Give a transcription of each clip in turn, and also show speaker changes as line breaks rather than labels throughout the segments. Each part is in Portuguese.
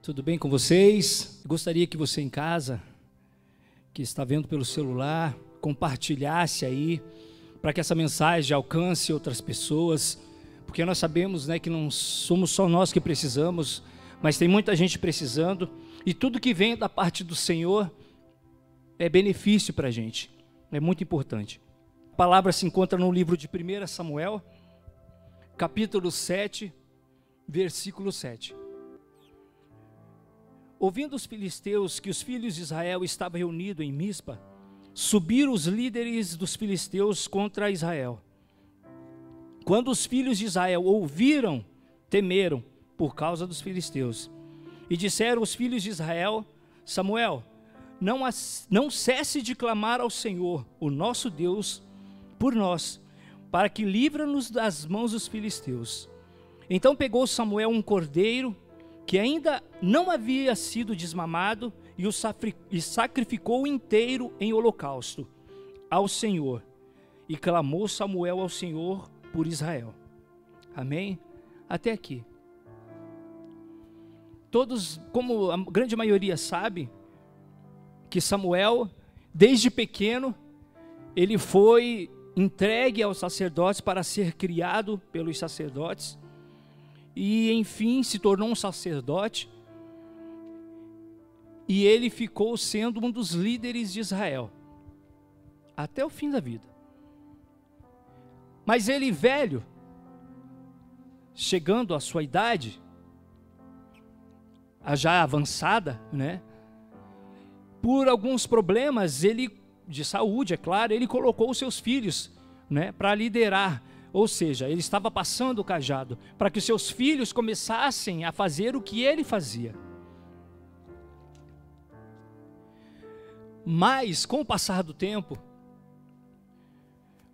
Tudo bem com vocês? Gostaria que você em casa, que está vendo pelo celular, compartilhasse aí, para que essa mensagem alcance outras pessoas, porque nós sabemos, né, que não somos só nós que precisamos, mas tem muita gente precisando, e tudo que vem da parte do Senhor é benefício para a gente, é muito importante. A palavra se encontra no livro de 1 Samuel, capítulo 7, versículo 7. Ouvindo os filisteus que os filhos de Israel estavam reunidos em Mispa, subiram os líderes dos filisteus contra Israel. Quando os filhos de Israel ouviram, temeram por causa dos filisteus. E disseram os filhos de Israel: Samuel, não cesse de clamar ao Senhor, o nosso Deus, por nós, para que livra-nos das mãos dos filisteus. Então pegou Samuel um cordeiro, que ainda não havia sido desmamado, e sacrificou inteiro em holocausto ao Senhor. E clamou Samuel ao Senhor por Israel. Amém? Até aqui. Todos, como a grande maioria sabe, que Samuel, desde pequeno, ele foi entregue aos sacerdotes para ser criado pelos sacerdotes. E enfim se tornou um sacerdote, e ele ficou sendo um dos líderes de Israel, até o fim da vida. Mas ele velho, chegando à sua idade, já avançada, né? Por alguns problemas de saúde, é claro, ele colocou os seus filhos, né, para liderar. Ou seja, ele estava passando o cajado para que os seus filhos começassem a fazer o que ele fazia. Mas, com o passar do tempo,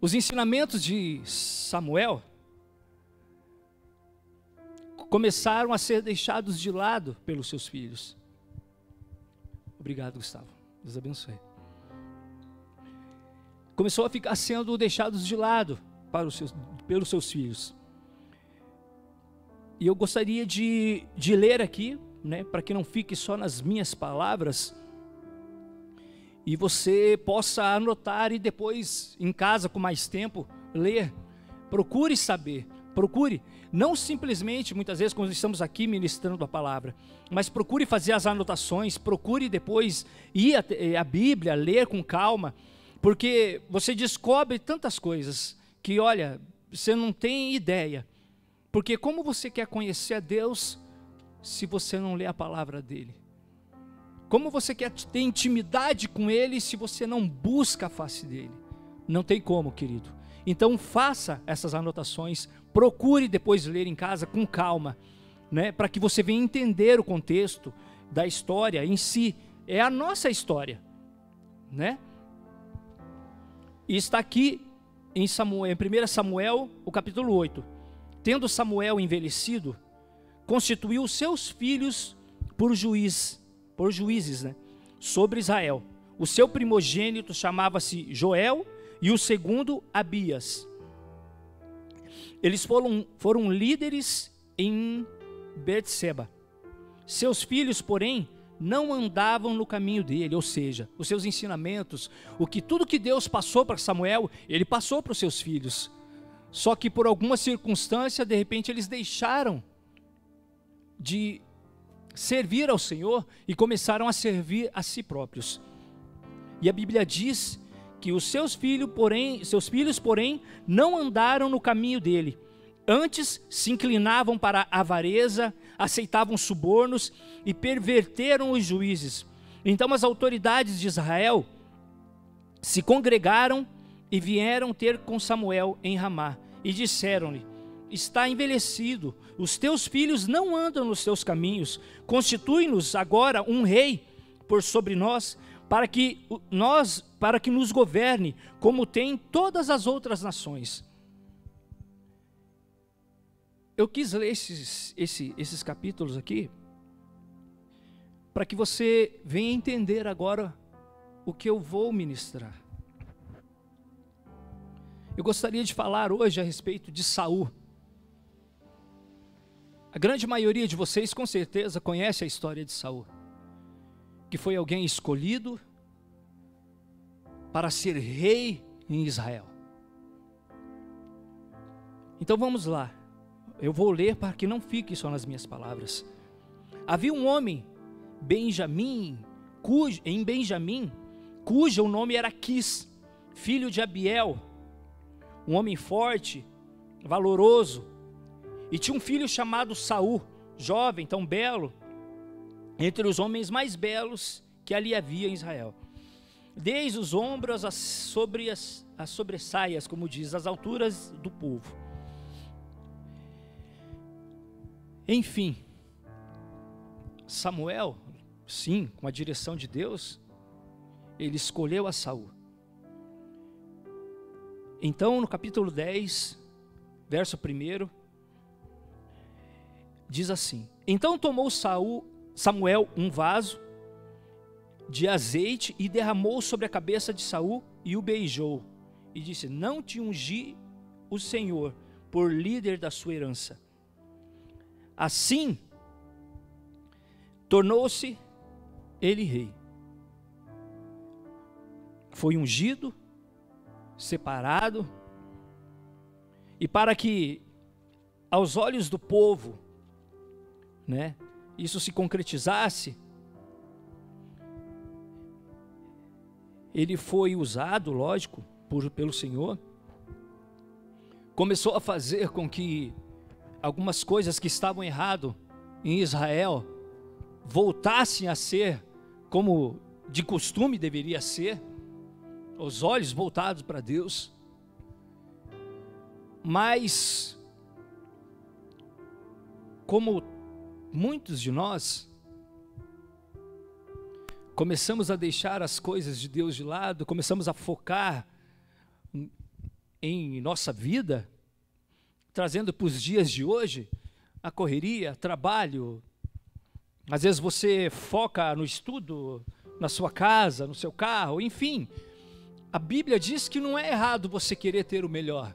os ensinamentos de Samuel começaram a ser deixados de lado pelos seus filhos. Obrigado, Gustavo. Deus abençoe. Começou a ficar sendo deixados de lado pelos seus filhos. E eu gostaria de ler aqui, né, para que não fique só nas minhas palavras, e você possa anotar e depois em casa com mais tempo ler. Procure saber, procure não simplesmente muitas vezes quando estamos aqui ministrando a palavra, mas procure fazer as anotações, procure depois ir à Bíblia, ler com calma, porque você descobre tantas coisas que, olha, você não tem ideia. Porque como você quer conhecer a Deus se você não lê a palavra dEle? Como você quer ter intimidade com Ele se você não busca a face dEle? Não tem como, querido. Então faça essas anotações, procure depois ler em casa com calma, né, para que você venha entender o contexto da história em si. É a nossa história, né? E está aqui em 1 Samuel, o capítulo 8. Tendo Samuel envelhecido, constituiu seus filhos por juízes, né, sobre Israel. O seu primogênito chamava-se Joel e o segundo Abias. Eles foram líderes em Betseba. Seus filhos, porém, não andavam no caminho dele, ou seja, os seus ensinamentos, tudo que Deus passou para Samuel, ele passou para os seus filhos. Só que por alguma circunstância, de repente, eles deixaram de servir ao Senhor e começaram a servir a si próprios. E a Bíblia diz que os seus filhos, porém, não andaram no caminho dele. Antes se inclinavam para a avareza, aceitavam subornos e perverteram os juízes. Então as autoridades de Israel se congregaram e vieram ter com Samuel em Ramá e disseram-lhe: está envelhecido, os teus filhos não andam nos teus caminhos, constitui-nos agora um rei por sobre nós, para que nos governe, como tem todas as outras nações. Eu quis ler esses capítulos aqui, para que você venha entender agora o que eu vou ministrar. Eu gostaria de falar hoje a respeito de Saul. A grande maioria de vocês com certeza conhece a história de Saul, que foi alguém escolhido para ser rei em Israel. Então vamos lá, eu vou ler para que não fique só nas minhas palavras. Havia um homem, em Benjamim, cujo nome era Quis, filho de Abiel, um homem forte, valoroso, e tinha um filho chamado Saul, jovem, tão belo, entre os homens mais belos que ali havia em Israel. Desde os ombros sobre as sobressaias, como diz, as alturas do povo. Enfim, Samuel, sim, com a direção de Deus, ele escolheu a Saul. Então, no capítulo 10, verso 1, diz assim: Então tomou Samuel um vaso de azeite e derramou sobre a cabeça de Saul e o beijou. E disse: Não te ungi o Senhor por líder da sua herança. Assim, tornou-se ele rei. Foi ungido, separado, e para que aos olhos do povo, isso se concretizasse, ele foi usado, lógico, pelo Senhor, começou a fazer com que algumas coisas que estavam errado em Israel voltassem a ser como de costume deveria ser, os olhos voltados para Deus. Mas, como muitos de nós começamos a deixar as coisas de Deus de lado, começamos a focar em nossa vida, trazendo para os dias de hoje a correria, trabalho. Às vezes você foca no estudo, na sua casa, no seu carro, enfim. A Bíblia diz que não é errado você querer ter o melhor.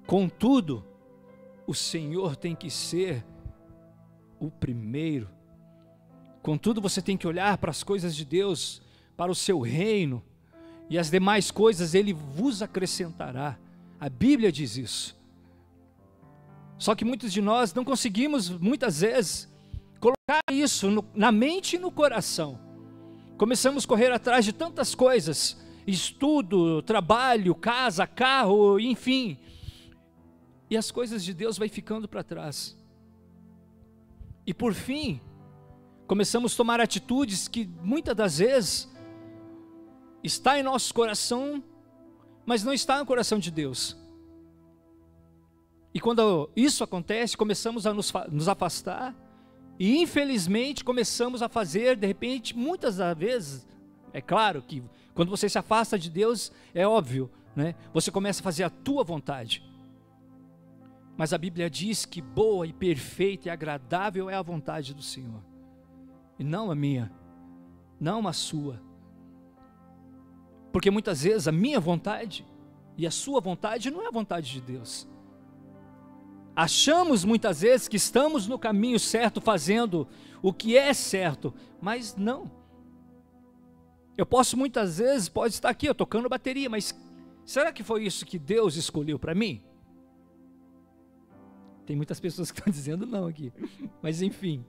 Contudo, o Senhor tem que ser o primeiro. Contudo, você tem que olhar para as coisas de Deus, para o seu reino, e as demais coisas Ele vos acrescentará. A Bíblia diz isso. Só que muitos de nós não conseguimos, muitas vezes, colocar isso na mente e no coração. Começamos a correr atrás de tantas coisas, estudo, trabalho, casa, carro, enfim, e as coisas de Deus vai ficando para trás. E por fim, começamos a tomar atitudes que muitas das vezes está em nosso coração, mas não está no coração de Deus. E quando isso acontece, começamos a nos afastar, e infelizmente começamos a fazer, de repente, muitas das vezes, é claro que quando você se afasta de Deus, é óbvio, você começa a fazer a tua vontade. Mas a Bíblia diz que boa e perfeita e agradável é a vontade do Senhor, e não a minha, não a sua. Porque muitas vezes a minha vontade e a sua vontade não é a vontade de Deus. Achamos muitas vezes que estamos no caminho certo, fazendo o que é certo, mas não. Eu posso muitas vezes, pode estar aqui, eu tocando bateria, mas será que foi isso que Deus escolheu para mim? Tem muitas pessoas que estão dizendo não aqui, mas enfim.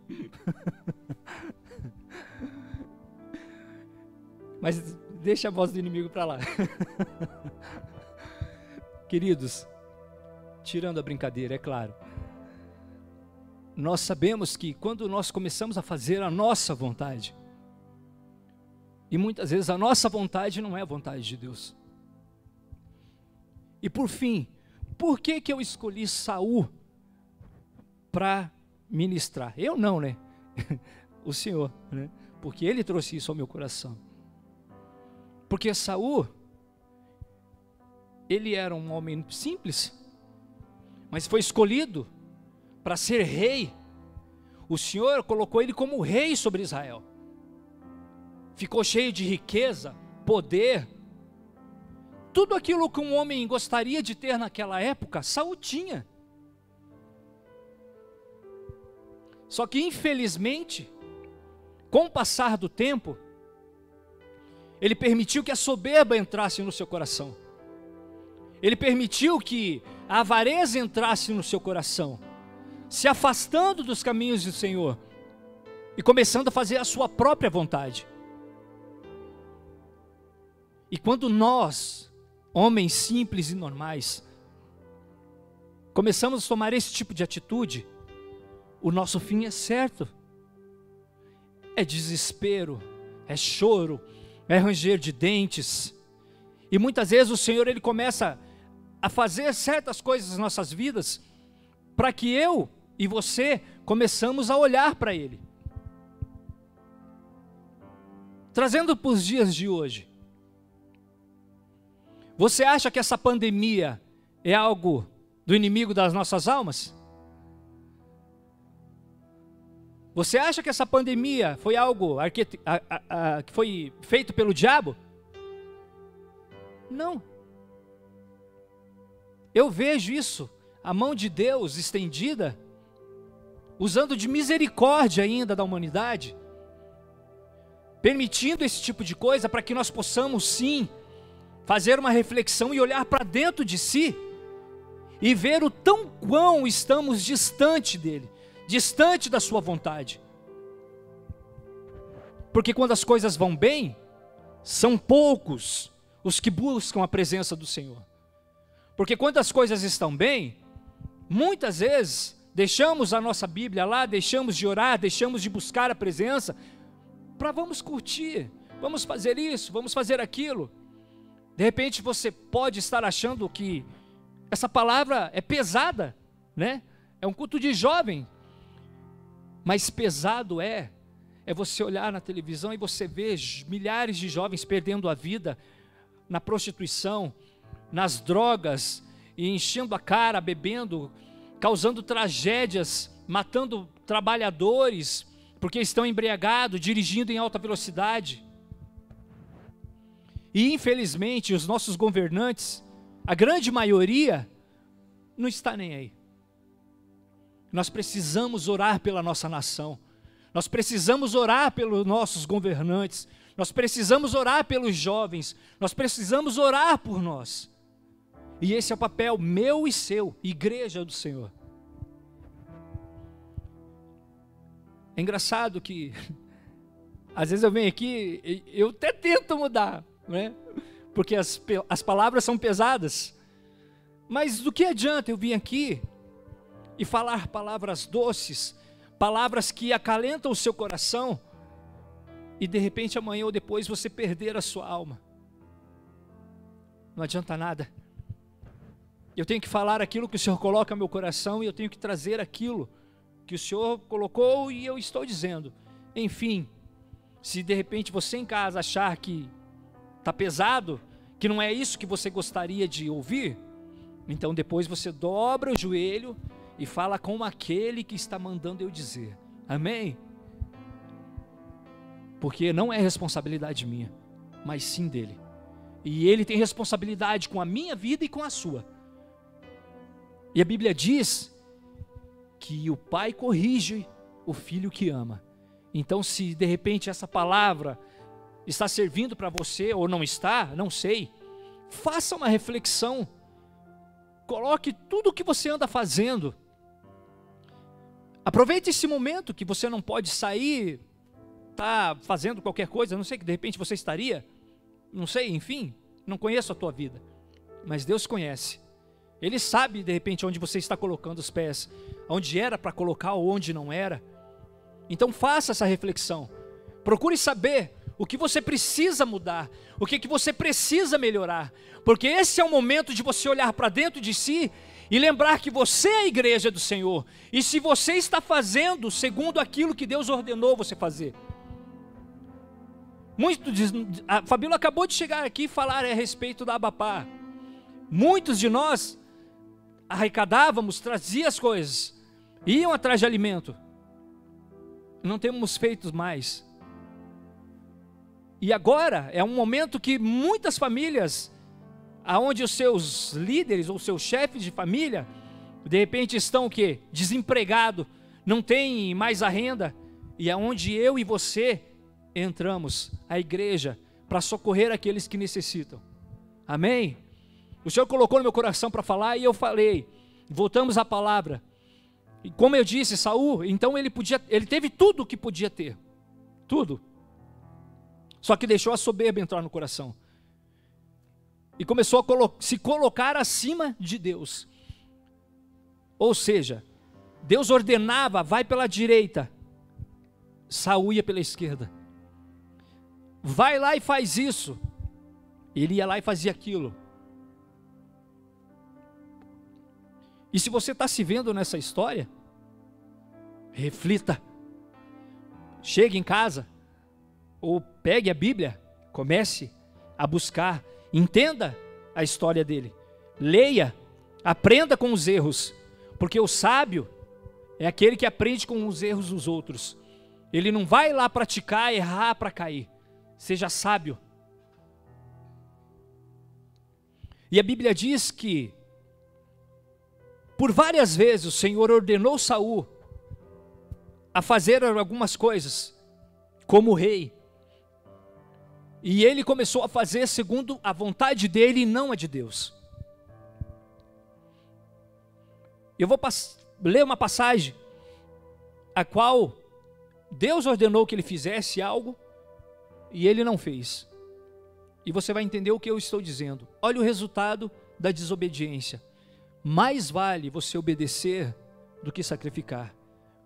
Mas deixa a voz do inimigo para lá. Queridos, tirando a brincadeira, é claro, nós sabemos que quando nós começamos a fazer a nossa vontade, e muitas vezes a nossa vontade não é a vontade de Deus. E por fim, por que eu escolhi Saul para ministrar? Eu não, o Senhor, porque Ele trouxe isso ao meu coração. Porque Saul, ele era um homem simples, mas foi escolhido para ser rei. O Senhor colocou ele como rei sobre Israel. Ficou cheio de riqueza, poder. Tudo aquilo que um homem gostaria de ter naquela época, Saul tinha. Só que infelizmente, com o passar do tempo, ele permitiu que a soberba entrasse no seu coração. Ele permitiu que a avareza entrasse no seu coração, se afastando dos caminhos do Senhor e começando a fazer a sua própria vontade. E quando nós, homens simples e normais, começamos a tomar esse tipo de atitude, o nosso fim é certo. É desespero, é choro, é ranger de dentes. E muitas vezes o Senhor, Ele começa a fazer certas coisas nas nossas vidas, para que eu e você começamos a olhar para Ele. Trazendo para os dias de hoje, você acha que essa pandemia é algo do inimigo das nossas almas? Você acha que essa pandemia foi algo que foi feito pelo diabo? Não. Eu vejo isso, a mão de Deus estendida, usando de misericórdia ainda da humanidade, permitindo esse tipo de coisa para que nós possamos sim fazer uma reflexão e olhar para dentro de si e ver o tão quão estamos distante dele, distante da sua vontade. Porque quando as coisas vão bem, são poucos os que buscam a presença do Senhor. Porque quando as coisas estão bem, muitas vezes deixamos a nossa Bíblia lá, deixamos de orar, deixamos de buscar a presença, para vamos curtir, vamos fazer isso, vamos fazer aquilo. De repente você pode estar achando que essa palavra é pesada, né? É um culto de jovem. Mas pesado é você olhar na televisão e você ver milhares de jovens perdendo a vida na prostituição, nas drogas, e enchendo a cara, bebendo, causando tragédias, matando trabalhadores, porque estão embriagados, dirigindo em alta velocidade. E infelizmente os nossos governantes, a grande maioria, não está nem aí. Nós precisamos orar pela nossa nação, nós precisamos orar pelos nossos governantes, nós precisamos orar pelos jovens, nós precisamos orar por nós. E esse é o papel meu e seu, igreja do Senhor. É engraçado que, às vezes eu venho aqui, eu até tento mudar, né? Porque as palavras são pesadas, mas do que adianta eu vir aqui e falar palavras doces, palavras que acalentam o seu coração, e de repente amanhã ou depois você perder a sua alma? Não adianta nada. Eu tenho que falar aquilo que o Senhor coloca no meu coração, e eu tenho que trazer aquilo que o Senhor colocou e eu estou dizendo. Enfim, se de repente você em casa achar que está pesado, que não é isso que você gostaria de ouvir, então depois você dobra o joelho e fala com aquele que está mandando eu dizer. Amém? Porque não é responsabilidade minha, mas sim dele. E ele tem responsabilidade com a minha vida e com a sua. E a Bíblia diz que o pai corrige o filho que ama. Então, se de repente essa palavra está servindo para você ou não está, não sei, faça uma reflexão, coloque tudo o que você anda fazendo, aproveite esse momento que você não pode sair, tá fazendo qualquer coisa, não sei, que de repente você estaria, não sei, enfim, não conheço a tua vida, mas Deus conhece. Ele sabe de repente onde você está colocando os pés, onde era para colocar ou onde não era. Então faça essa reflexão, procure saber o que você precisa mudar, o que você precisa melhorar, porque esse é o momento de você olhar para dentro de si e lembrar que você é a igreja do Senhor, e se você está fazendo segundo aquilo que Deus ordenou você fazer. A Fabíola acabou de chegar aqui e falar a respeito da Abapá. Muitos de nós arrecadávamos, trazia as coisas, iam atrás de alimento. Não temos feito mais. E agora é um momento que muitas famílias, aonde os seus líderes ou seus chefes de família, de repente estão o quê? Desempregados, não tem mais a renda, e é onde eu e você entramos, a igreja, para socorrer aqueles que necessitam. Amém? O Senhor colocou no meu coração para falar e eu falei. Voltamos à palavra. E como eu disse, Saul, então ele teve tudo o que podia ter. Tudo. Só que deixou a soberba entrar no coração. E começou a se colocar acima de Deus. Ou seja, Deus ordenava, vai pela direita. Saul ia pela esquerda. Vai lá e faz isso. Ele ia lá e fazia aquilo. E se você está se vendo nessa história, reflita. Chegue em casa, ou pegue a Bíblia, comece a buscar, entenda a história dele. Leia, aprenda com os erros, porque o sábio é aquele que aprende com os erros dos outros. Ele não vai lá praticar, errar para cair. Seja sábio. E a Bíblia diz que por várias vezes o Senhor ordenou Saul a fazer algumas coisas como rei. E ele começou a fazer segundo a vontade dele e não a de Deus. Eu vou ler uma passagem a qual Deus ordenou que ele fizesse algo e ele não fez. E você vai entender o que eu estou dizendo. Olha o resultado da desobediência. Mais vale você obedecer do que sacrificar.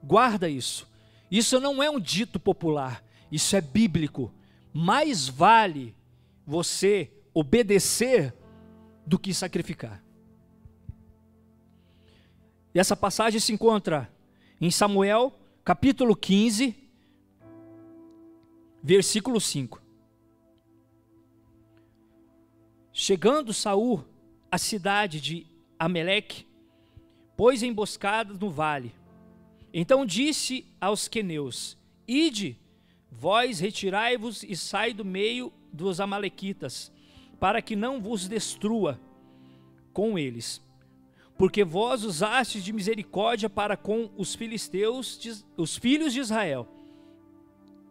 Guarda isso. Isso não é um dito popular, isso é bíblico. Mais vale você obedecer do que sacrificar. E essa passagem se encontra em Samuel, capítulo 15, versículo 5. Chegando Saul à cidade de Amaleque, pôs emboscadas no vale. Então disse aos queneus: ide, vós retirai-vos e sai do meio dos amalequitas, para que não vos destrua com eles. Porque vós usastes de misericórdia para com os filisteus, os filhos de Israel,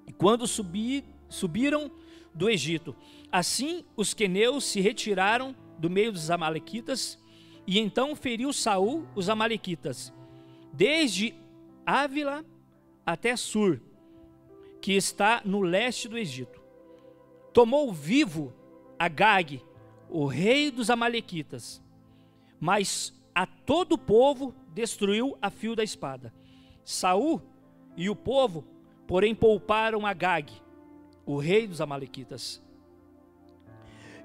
e quando subiram do Egito. Assim os queneus se retiraram do meio dos amalequitas, e então feriu Saul os amalequitas, desde Ávila até Sur, que está no leste do Egito. Tomou vivo Agag, o rei dos amalequitas, mas a todo o povo destruiu a fio da espada. Saul e o povo, porém, pouparam Agag, o rei dos amalequitas,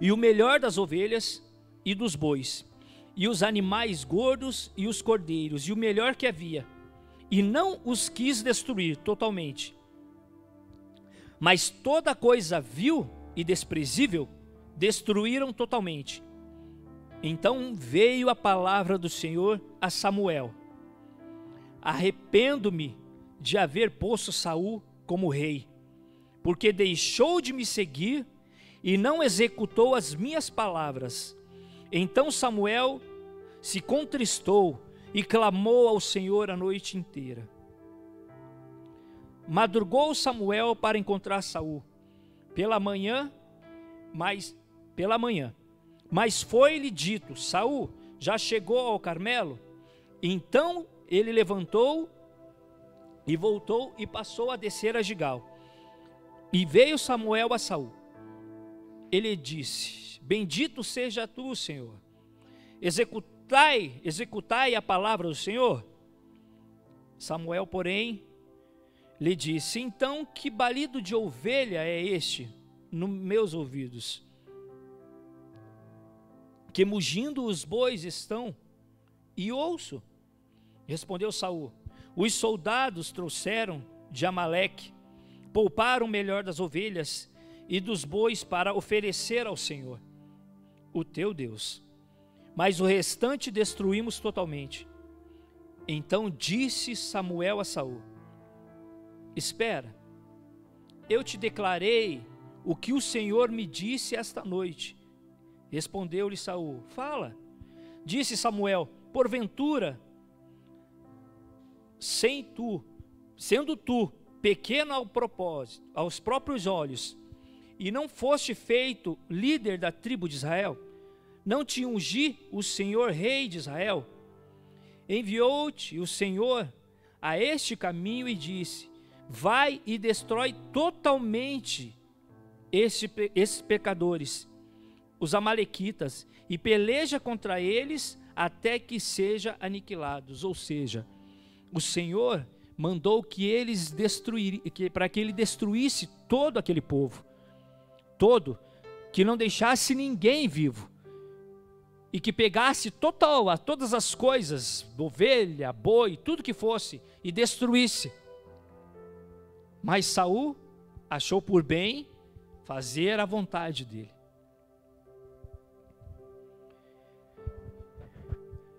e o melhor das ovelhas e dos bois, e os animais gordos e os cordeiros, e o melhor que havia, e não os quis destruir totalmente. Mas toda coisa vil e desprezível destruíram totalmente. Então veio a palavra do Senhor a Samuel: arrependo-me de haver posto Saul como rei, porque deixou de me seguir e não executou as minhas palavras. Então Samuel se contristou e clamou ao Senhor a noite inteira. Madrugou Samuel para encontrar Saul pela manhã, mas foi-lhe dito: Saul já chegou ao Carmelo? Então ele levantou e voltou e passou a descer a Gigal. E veio Samuel a Saul. Ele disse: bendito seja tu, Senhor. Executai a palavra do Senhor. Samuel, porém, lhe disse: então que balido de ovelha é este nos meus ouvidos? Que mugindo os bois estão, e ouço. Respondeu Saul: os soldados trouxeram de Amaleque, pouparam o melhor das ovelhas e dos bois para oferecer ao Senhor, o teu Deus, mas o restante destruímos totalmente. Então disse Samuel a Saul: espera, eu te declarei o que o Senhor me disse esta noite. Respondeu-lhe Saul: fala. Disse Samuel: porventura sendo tu pequeno ao propósito, aos próprios olhos, e não foste feito líder da tribo de Israel, não te ungi o Senhor rei de Israel? Enviou-te o Senhor a este caminho e disse: vai e destrói totalmente esses pecadores, os amalequitas, e peleja contra eles até que sejam aniquilados. Ou seja, o Senhor mandou para que ele destruísse todo aquele povo, que não deixasse ninguém vivo, e que pegasse todas as coisas, ovelha, boi, tudo que fosse, e destruísse. Mas Saul achou por bem fazer a vontade dele.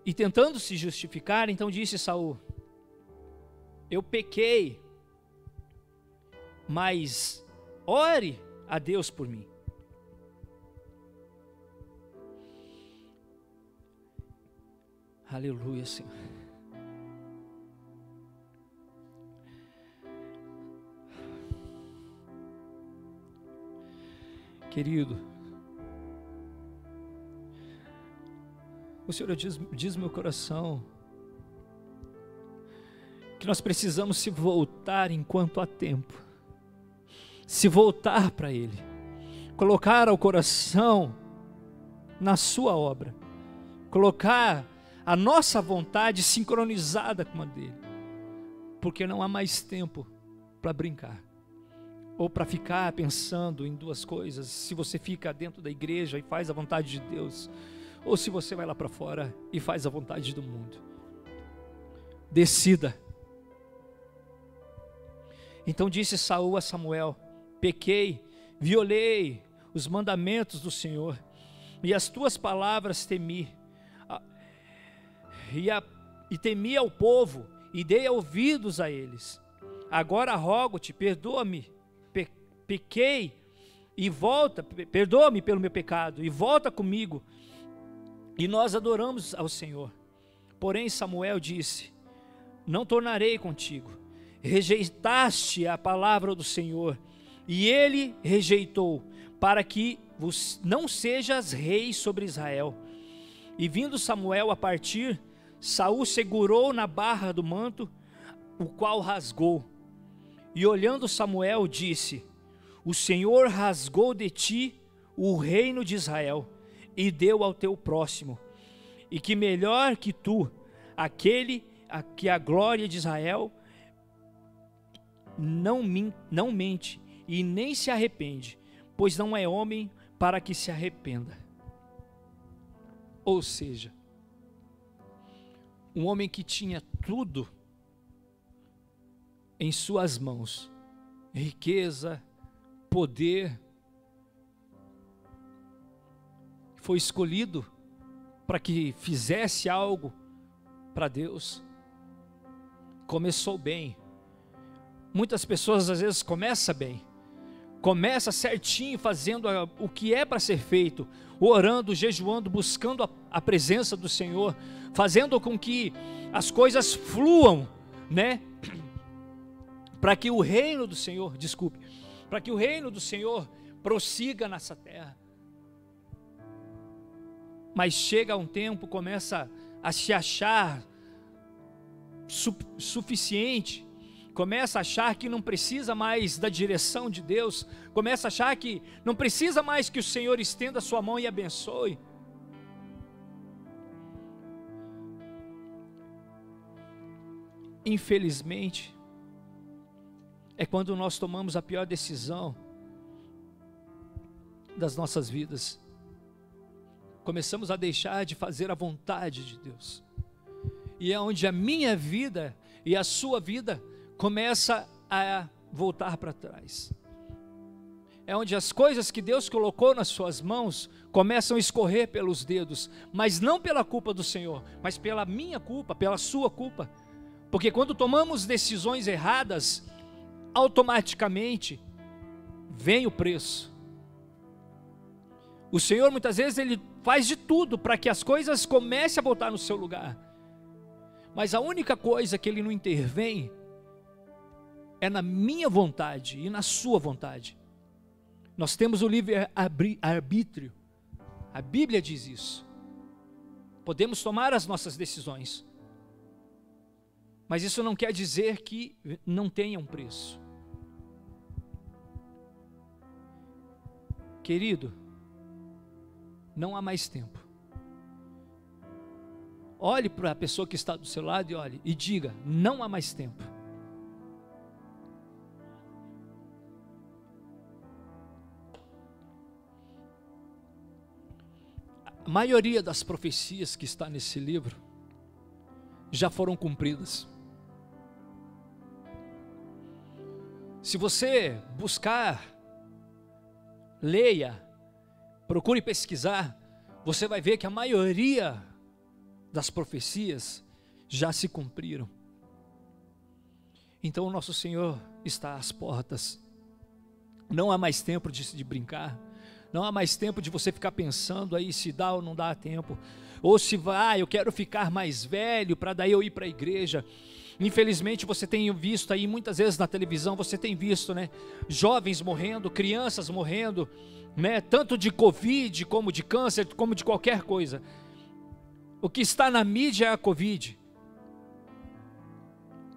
E tentando se justificar, então disse Saul: eu pequei, mas ore a Deus por mim. Aleluia, Senhor. Querido, o Senhor diz no meu coração que nós precisamos se voltar enquanto há tempo, se voltar para Ele, colocar o coração na sua obra, colocar a nossa vontade sincronizada com a dele, porque não há mais tempo para brincar, ou para ficar pensando em duas coisas: se você fica dentro da igreja e faz a vontade de Deus, ou se você vai lá para fora e faz a vontade do mundo. Decida. Então disse Saul a Samuel: pequei, violei os mandamentos do Senhor, e as tuas palavras temi, e temi ao povo, e dei ouvidos a eles. Agora rogo-te, perdoa-me, pequei, e volta, perdoa-me pelo meu pecado, e volta comigo, e nós adoramos ao Senhor. Porém Samuel disse: não tornarei contigo, rejeitaste a palavra do Senhor, e ele rejeitou, para que não sejas rei sobre Israel. E vindo Samuel a partir, Saul segurou na barra do manto, o qual rasgou. E olhando Samuel, disse: o Senhor rasgou de ti o reino de Israel, e deu ao teu próximo, e que melhor que tu, aquele a que a glória de Israel não mente, e nem se arrepende, pois não é homem para que se arrependa. Ou seja, um homem que tinha tudo em suas mãos, riqueza, poder, foi escolhido para que fizesse algo para Deus. Começou bem. Muitas pessoas às vezes começam bem, começa certinho, fazendo o que é para ser feito, orando, jejuando, buscando a presença do Senhor, fazendo com que as coisas fluam, né? Para que o reino do Senhor, para que o reino do Senhor prossiga nessa terra. Mas chega um tempo, começa a se achar suficiente, começa a achar que não precisa mais da direção de Deus, começa a achar que não precisa mais que o Senhor estenda a sua mão e abençoe. Infelizmente, é quando nós tomamos a pior decisão das nossas vidas. Começamos a deixar de fazer a vontade de Deus. E é onde a minha vida e a sua vida começa a voltar para trás. É onde as coisas que Deus colocou nas suas mãos começam a escorrer pelos dedos, mas não pela culpa do Senhor, mas pela minha culpa, pela sua culpa. Porque quando tomamos decisões erradas, automaticamente vem o preço. O Senhor muitas vezes Ele faz de tudo para que as coisas comecem a voltar no seu lugar, Mas a única coisa que Ele não intervém é na minha vontade e na sua vontade. Nós temos o livre-arbítrio. A Bíblia diz isso. Podemos tomar as nossas decisões. Mas isso não quer dizer que não tenha um preço. Querido, não há mais tempo. Olhe para a pessoa que está do seu lado e olhe e diga: não há mais tempo. A maioria das profecias que está nesse livro já foram cumpridas. Se você buscar, leia, procure pesquisar, você vai ver que a maioria das profecias já se cumpriram. Então o nosso Senhor está às portas. Não há mais tempo de brincar. Não há mais tempo de você ficar pensando aí se dá ou não dá tempo. Ou se vai, eu quero ficar mais velho para daí eu ir para a igreja. Infelizmente você tem visto aí muitas vezes na televisão, você tem visto, né, jovens morrendo, crianças morrendo, né, tanto de Covid como de câncer, como de qualquer coisa. O que está na mídia é a Covid.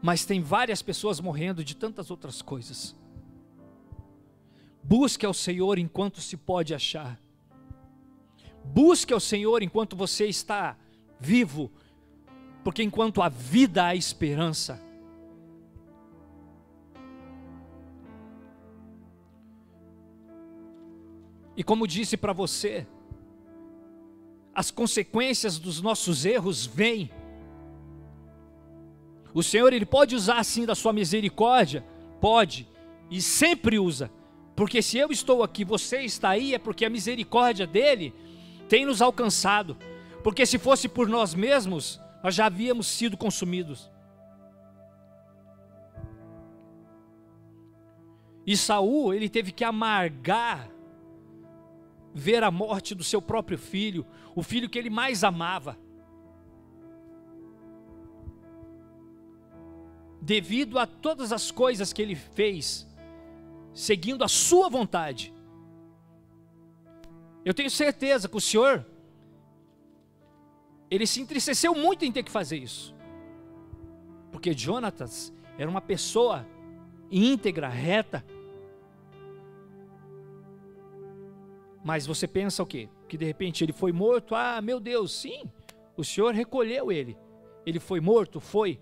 Mas tem várias pessoas morrendo de tantas outras coisas. Busque ao Senhor enquanto se pode achar. Busque ao Senhor enquanto você está vivo, porque enquanto há vida há esperança. E como disse para você, as consequências dos nossos erros vêm. O Senhor, Ele pode usar assim da sua misericórdia? Pode, e sempre usa. Porque se eu estou aqui, você está aí, é porque a misericórdia dEle tem nos alcançado. Porque se fosse por nós mesmos, nós já havíamos sido consumidos. E Saul, ele teve que amargar ver a morte do seu próprio filho, o filho que ele mais amava, devido a todas as coisas que ele fez, seguindo a sua vontade. Eu tenho certeza que o Senhor, Ele se entristeceu muito em ter que fazer isso, porque Jonatas era uma pessoa íntegra, reta. Mas você pensa o quê? Que de repente ele foi morto? Ah, meu Deus, sim, o Senhor recolheu ele. Ele foi morto? Foi.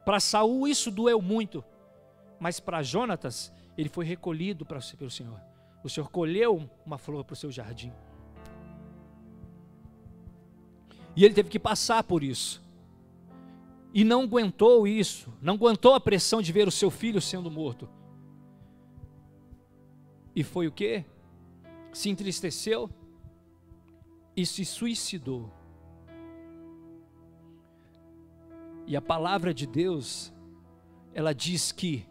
Para Saul isso doeu muito, mas para Jonatas, ele foi recolhido pelo Senhor. O Senhor colheu uma flor para o seu jardim. E ele teve que passar por isso. E não aguentou isso, não aguentou a pressão de ver o seu filho sendo morto. E foi o quê? Se entristeceu e se suicidou. E a palavra de Deus, ela diz que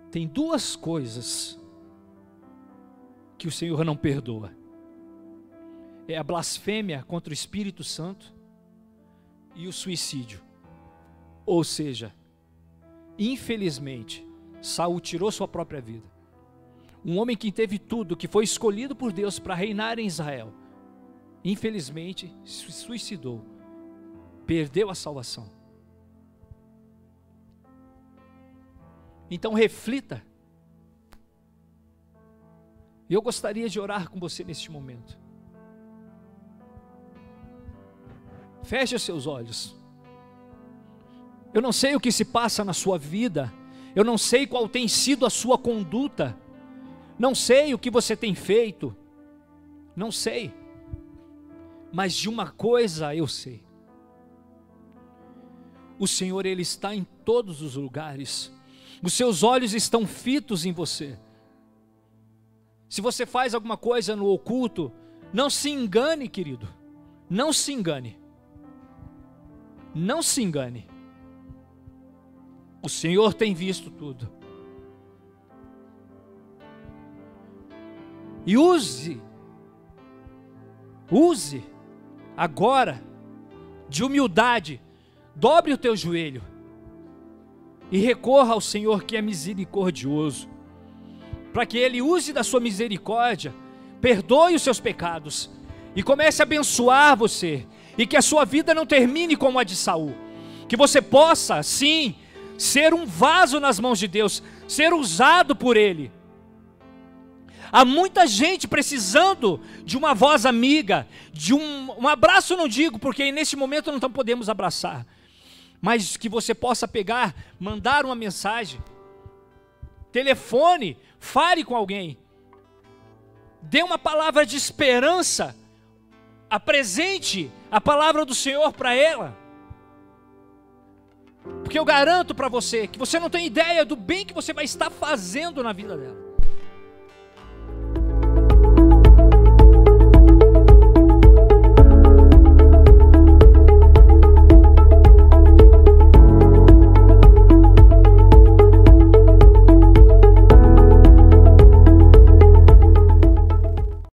tem duas coisas que o Senhor não perdoa. É a blasfêmia contra o Espírito Santo e o suicídio. Ou seja, infelizmente, Saul tirou sua própria vida. Um homem que teve tudo, que foi escolhido por Deus para reinar em Israel, infelizmente se suicidou, perdeu a salvação. Então reflita. E eu gostaria de orar com você neste momento. Feche os seus olhos. Eu não sei o que se passa na sua vida, eu não sei qual tem sido a sua conduta, não sei o que você tem feito, não sei, mas de uma coisa eu sei: o Senhor, Ele está em todos os lugares, os seus olhos estão fitos em você. Se você faz alguma coisa no oculto, não se engane, querido, não se engane, não se engane. O Senhor tem visto tudo. E use agora de humildade, dobre o teu joelho e recorra ao Senhor, que é misericordioso, para que Ele use da sua misericórdia, perdoe os seus pecados e comece a abençoar você, e que a sua vida não termine como a de Saul, que você possa sim ser um vaso nas mãos de Deus, ser usado por Ele. Há muita gente precisando de uma voz amiga, de um abraço, não digo, porque neste momento não podemos abraçar, mas que você possa pegar, mandar uma mensagem, telefone, fale com alguém, dê uma palavra de esperança, apresente a palavra do Senhor para ela, porque eu garanto para você que você não tem ideia do bem que você vai estar fazendo na vida dela.